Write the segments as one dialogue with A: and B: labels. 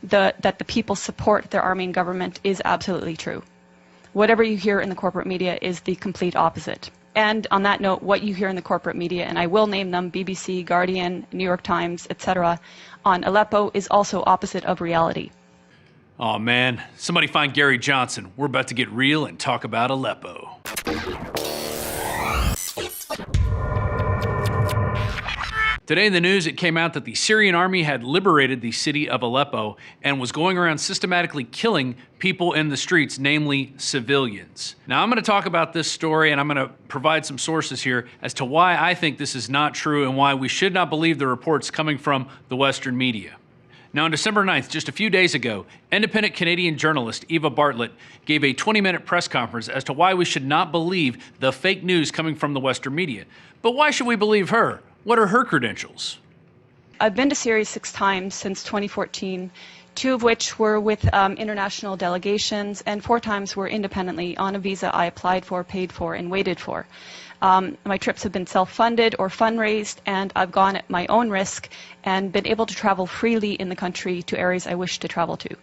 A: that the people support their army and government is absolutely true. Whatever you hear in the corporate media is the complete opposite. And on that note, what you hear in the corporate media, and I will name them, BBC, Guardian, New York Times, etc., on Aleppo is also opposite of reality.
B: Oh man, somebody find Gary Johnson. We're about to get real and talk about Aleppo. Today in the news, it came out that the Syrian Army had liberated the city of Aleppo and was going around systematically killing people in the streets, namely civilians. Now, I'm going to talk about this story, and I'm going to provide some sources here as to why I think this is not true and why we should not believe the reports coming from the Western media. Now, on December 9th, just a few days ago, independent Canadian journalist Eva Bartlett gave a 20-minute press conference as to why we should not believe the fake news coming from the Western media. But why should we believe her? What are her credentials?
A: I've been to Syria 6 times since 2014, 2 of which were with international delegations, and 4 times were independently on a visa I applied for, paid for, and waited for. My trips have been self-funded or fundraised, and I've gone at my own risk and been able to travel freely in the country to areas I wish to travel to.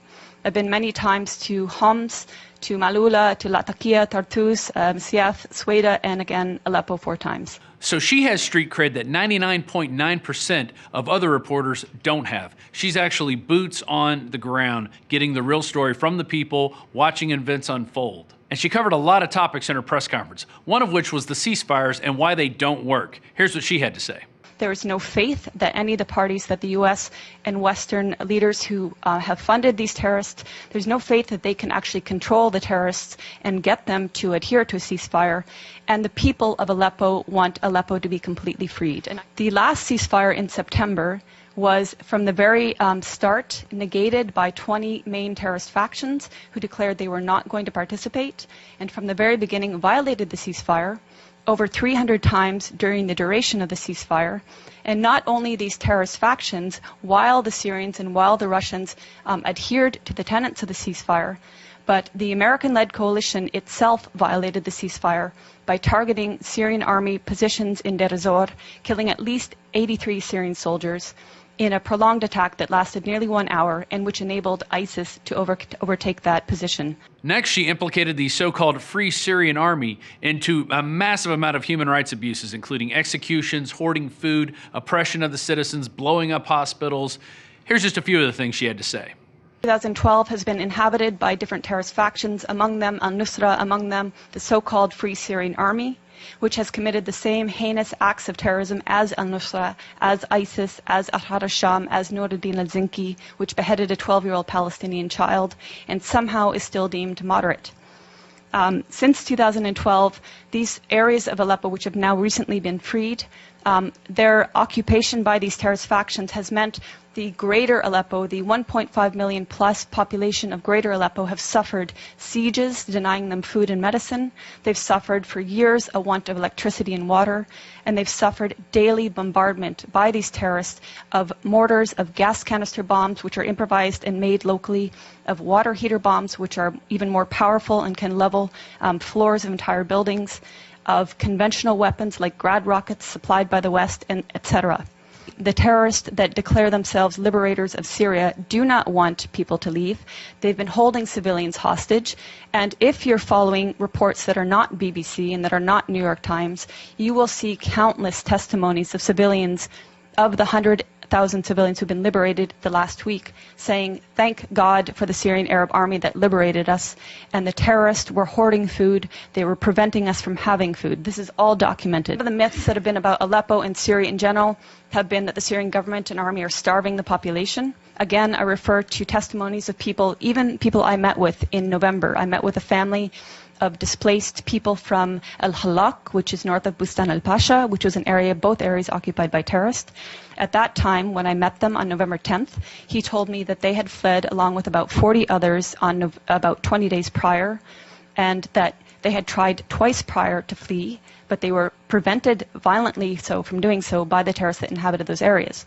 A: I've been many times to Homs, to Malula, to Latakia, Tartus, Siath, Sweda, and again, Aleppo 4 times.
B: So she has street cred that 99.9% of other reporters don't have. She's actually boots on the ground, getting the real story from the people, watching events unfold. And she covered a lot of topics in her press conference, one of which was the ceasefires and why they don't work. Here's what she had to say.
A: There is no faith that any of the parties that the U.S. and Western leaders who have funded these terrorists, there's no faith that they can actually control the terrorists and get them to adhere to a ceasefire. And the people of Aleppo want Aleppo to be completely freed. And the last ceasefire in September was from the very start negated by 20 main terrorist factions who declared they were not going to participate, and from the very beginning violated the ceasefire over 300 times during the duration of the ceasefire. And not only these terrorist factions, while the Syrians and while the Russians adhered to the tenets of the ceasefire, but the American-led coalition itself violated the ceasefire by targeting Syrian army positions in Deir ez-Zor, killing at least 83 Syrian soldiers in a prolonged attack that lasted nearly 1 hour and which enabled ISIS to overtake that position.
B: Next, she implicated the so-called Free Syrian Army into a massive amount of human rights abuses, including executions, hoarding food, oppression of the citizens, blowing up hospitals. Here's just a few of the things she had to say.
A: 2012 has been inhabited by different terrorist factions, among them Al-Nusra, among them the so-called Free Syrian Army, which has committed the same heinous acts of terrorism as Al-Nusra, as ISIS, as Ahrar al-Sham, as Nuruddin al-Zinki, which beheaded a 12-year-old Palestinian child and somehow is still deemed moderate. Since 2012, these areas of Aleppo, which have now recently been freed, their occupation by these terrorist factions has meant the greater Aleppo, the 1.5 million plus population of greater Aleppo, have suffered sieges denying them food and medicine. They've suffered for years a want of electricity and water, and they've suffered daily bombardment by these terrorists of mortars, of gas canister bombs, which are improvised and made locally, of water heater bombs, which are even more powerful and can level floors of entire buildings, of conventional weapons like Grad rockets supplied by the West, and etc. The terrorists that declare themselves liberators of Syria do not want people to leave. They've been holding civilians hostage. And if you're following reports that are not BBC and that are not New York Times, you will see countless testimonies of civilians, of the 100,000 civilians who've been liberated the last week, saying, thank God for the Syrian Arab Army that liberated us, and the terrorists were hoarding food, they were preventing us from having food. This is all documented. One of the myths that have been about Aleppo and Syria in general have been that the Syrian government and army are starving the population. Again, I refer to testimonies of people, even people I met with in November. I met with a family of displaced people from Al-Halak, which is north of Bustan al-Pasha, which was an area, both areas occupied by terrorists. At that time, when I met them on November 10th, he told me that they had fled along with about 40 others on about 20 days prior, and that they had tried twice prior to flee, but they were prevented violently so from doing so by the terrorists that inhabited those areas.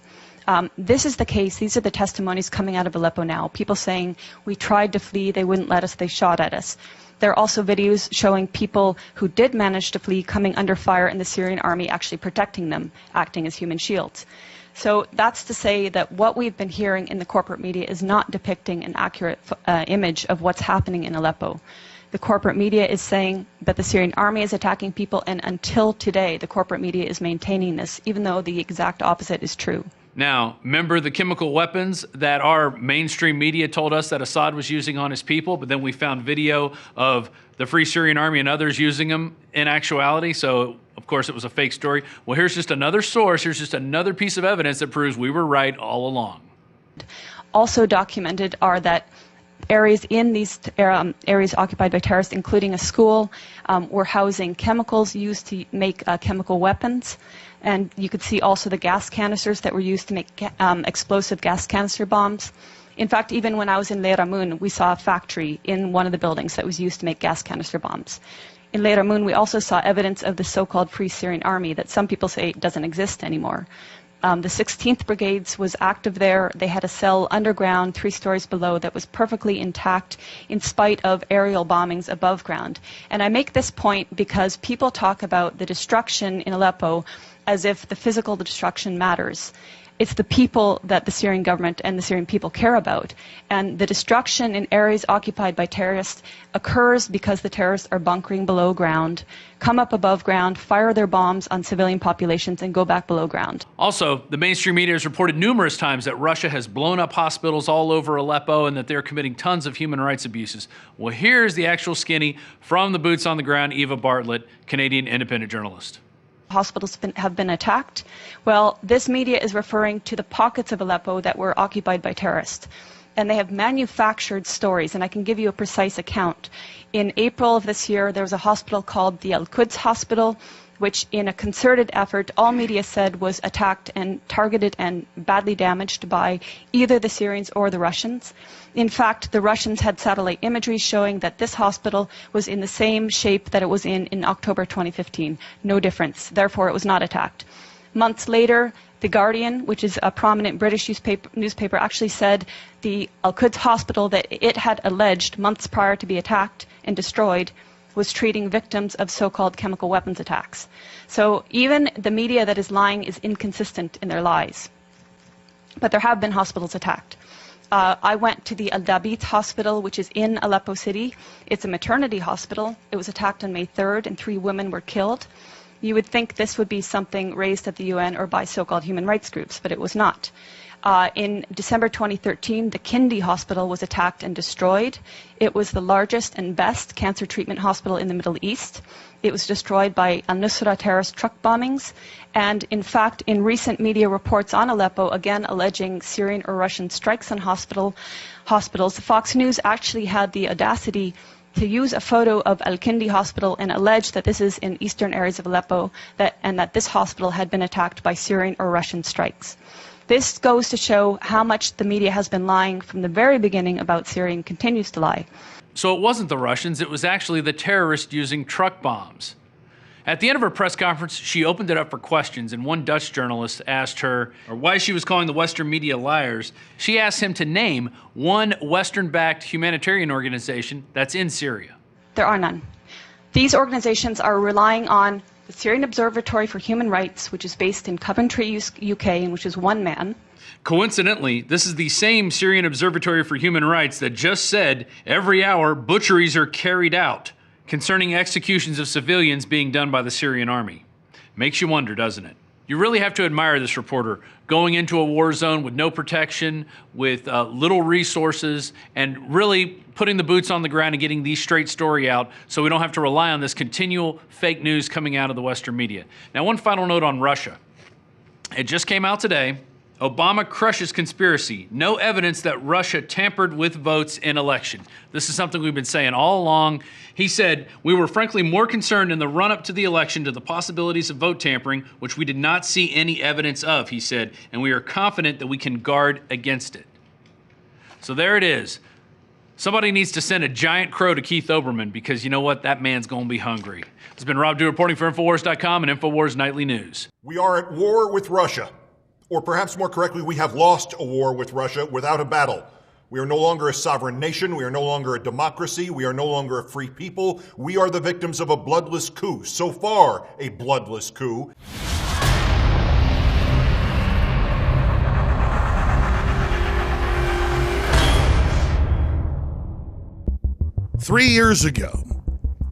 A: This is the case. These are the testimonies coming out of Aleppo now. People saying, we tried to flee, they wouldn't let us, they shot at us. There are also videos showing people who did manage to flee coming under fire and the Syrian army actually protecting them, acting as human shields. So that's to say that what we've been hearing in the corporate media is not depicting an accurate image of what's happening in Aleppo. The corporate media is saying that the Syrian army is attacking people, and until today, the corporate media is maintaining this, even though the exact opposite is true.
B: Now, remember the chemical weapons that our mainstream media told us that Assad was using on his people, but then we found video of the Free Syrian Army and others using them in actuality, so of course it was a fake story. Well, here's just another source, here's just another piece of evidence that proves we were right all along.
A: Also documented are that areas in these areas occupied by terrorists, including a school, were housing chemicals used to make chemical weapons. And you could see also the gas canisters that were used to make explosive gas canister bombs. In fact, even when I was in Leyramun, we saw a factory in one of the buildings that was used to make gas canister bombs. In Leyramun, we also saw evidence of the so-called Free Syrian Army that some people say doesn't exist anymore. The 16th Brigades was active there. They had a cell underground, 3 stories below, that was perfectly intact in spite of aerial bombings above ground. And I make this point because people talk about the destruction in Aleppo as if the physical destruction matters. It's the people that the Syrian government and the Syrian people care about. And the destruction in areas occupied by terrorists occurs because the terrorists are bunkering below ground, come up above ground, fire their bombs on civilian populations, and go back below ground.
B: Also, the mainstream media has reported numerous times that Russia has blown up hospitals all over Aleppo and that they're committing tons of human rights abuses. Well, here's the actual skinny from the boots on the ground, Eva Bartlett, Canadian independent journalist.
A: Hospitals have been attacked. Well, this media is referring to the pockets of Aleppo that were occupied by terrorists. And they have manufactured stories, and I can give you a precise account. In April of this year, there was a hospital called the Al-Quds Hospital, which in a concerted effort, all media said was attacked and targeted and badly damaged by either the Syrians or the Russians. In fact, the Russians had satellite imagery showing that this hospital was in the same shape that it was in October 2015. No difference. Therefore, it was not attacked. Months later, The Guardian, which is a prominent British newspaper, actually said the Al-Quds Hospital that it had alleged months prior to be attacked and destroyed was treating victims of so-called chemical weapons attacks. So even the media that is lying is inconsistent in their lies. But there have been hospitals attacked. I went to the Al-Dabit Hospital, which is in Aleppo City. It's a maternity hospital. It was attacked on May 3rd, and 3 women were killed. You would think this would be something raised at the UN or by so-called human rights groups, but it was not. In December 2013, the Kindi Hospital was attacked and destroyed. It was the largest and best cancer treatment hospital in the Middle East. It was destroyed by al-Nusra terrorist truck bombings. And in fact, in recent media reports on Aleppo, again alleging Syrian or Russian strikes on hospitals, Fox News actually had the audacity to use a photo of Al-Kindi Hospital and allege that this is in eastern areas of Aleppo and that this hospital had been attacked by Syrian or Russian strikes. This goes to show how much the media has been lying from the very beginning about Syria and continues to lie.
B: So it wasn't the Russians, it was actually the terrorists using truck bombs. At the end of her press conference, she opened it up for questions, and one Dutch journalist asked her why she was calling the Western media liars. She asked him to name one Western-backed humanitarian organization that's in Syria.
A: There are none. These organizations are relying on the Syrian Observatory for Human Rights, which is based in Coventry, UK, and which is one man.
B: Coincidentally, this is the same Syrian Observatory for Human Rights that just said every hour butcheries are carried out concerning executions of civilians being done by the Syrian army. Makes you wonder, doesn't it? You really have to admire this reporter going into a war zone with no protection, with little resources, and really putting the boots on the ground and getting the straight story out so we don't have to rely on this continual fake news coming out of the Western media. Now, one final note on Russia. It just came out today. Obama crushes conspiracy. No evidence that Russia tampered with votes in election. This is something we've been saying all along. He said, we were frankly more concerned in the run-up to the election to the possibilities of vote tampering, which we did not see any evidence of, he said, and we are confident that we can guard against it. So there it is. Somebody needs to send a giant crow to Keith Olbermann because you know what? That man's going to be hungry. This has been Rob Dew reporting for Infowars.com and Infowars Nightly News.
C: We are at war with Russia. Or perhaps more correctly, we have lost a war with Russia without a battle. We are no longer a sovereign nation. We are no longer a democracy. We are no longer a free people. We are the victims of a bloodless coup. So far, a bloodless coup.
D: 3 years ago,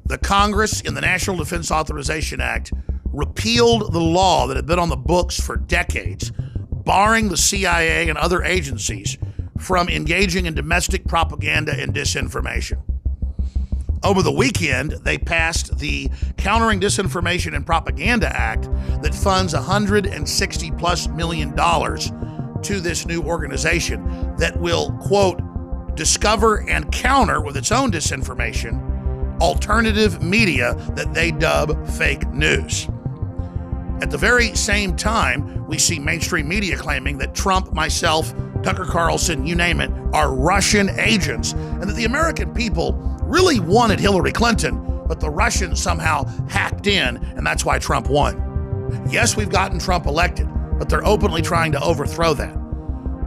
D: the Congress in the National Defense Authorization Act repealed the law that had been on the books for decades, barring the CIA and other agencies from engaging in domestic propaganda and disinformation. Over the weekend, they passed the Countering Disinformation and Propaganda Act that funds $160+ million to this new organization that will, quote, discover and counter with its own disinformation alternative media that they dub fake news. At the very same time, we see mainstream media claiming that Trump, myself, Tucker Carlson, you name it, are Russian agents, and that the American people really wanted Hillary Clinton, but the Russians somehow hacked in, and that's why Trump won. Yes, we've gotten Trump elected, but they're openly trying to overthrow that.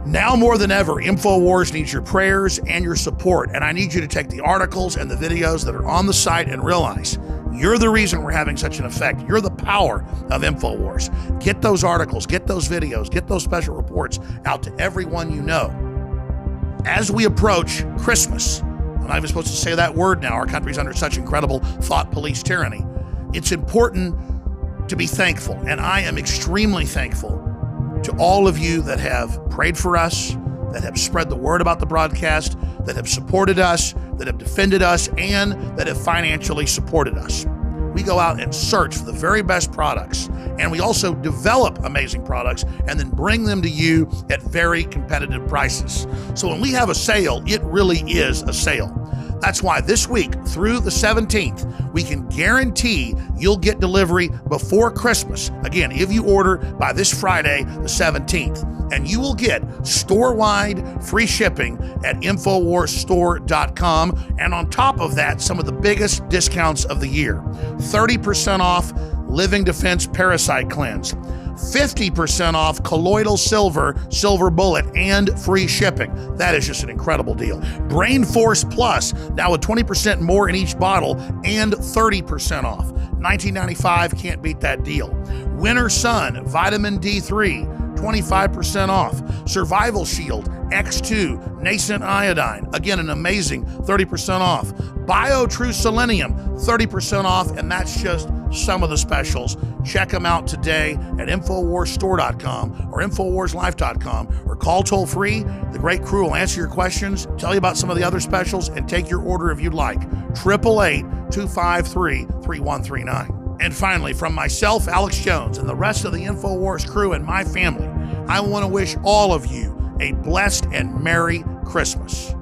D: Now more than ever, Infowars needs your prayers and your support, and I need you to take the articles and the videos that are on the site and realize you're the reason we're having such an effect. You're the power of Infowars. Get those articles, get those videos, get those special reports out to everyone you know. As we approach Christmas, I'm not even supposed to say that word now, our country's under such incredible thought police tyranny. It's important to be thankful, and I am extremely thankful to all of you that have prayed for us, that have spread the word about the broadcast, that have supported us, that have defended us, and that have financially supported us. We go out and search for the very best products, and we also develop amazing products and then bring them to you at very competitive prices. So when we have a sale, it really is a sale. That's why this week through the 17th, we can guarantee you'll get delivery before Christmas. Again, if you order by this Friday, the 17th, and you will get store-wide free shipping at InfoWarsStore.com. And on top of that, some of the biggest discounts of the year. 30% off Living Defense Parasite Cleanse. 50% off colloidal silver bullet, and free shipping. That is just an incredible deal. Brain Force Plus, now with 20% more in each bottle and 30% off. $19.95, can't beat that deal. Winter Sun, Vitamin D3, 25% off. Survival Shield, X2, Nascent Iodine, again, an amazing 30% off. BioTrue Selenium, 30% off, and that's just some of the specials. Check them out today at InfoWarsStore.com or InfoWarsLife.com, or call toll free. The great crew will answer your questions, tell you about some of the other specials, and take your order if you'd like. 888-253-3139. And finally, from myself, Alex Jones, and the rest of the Infowars crew and my family, I want to wish all of you a blessed and Merry Christmas.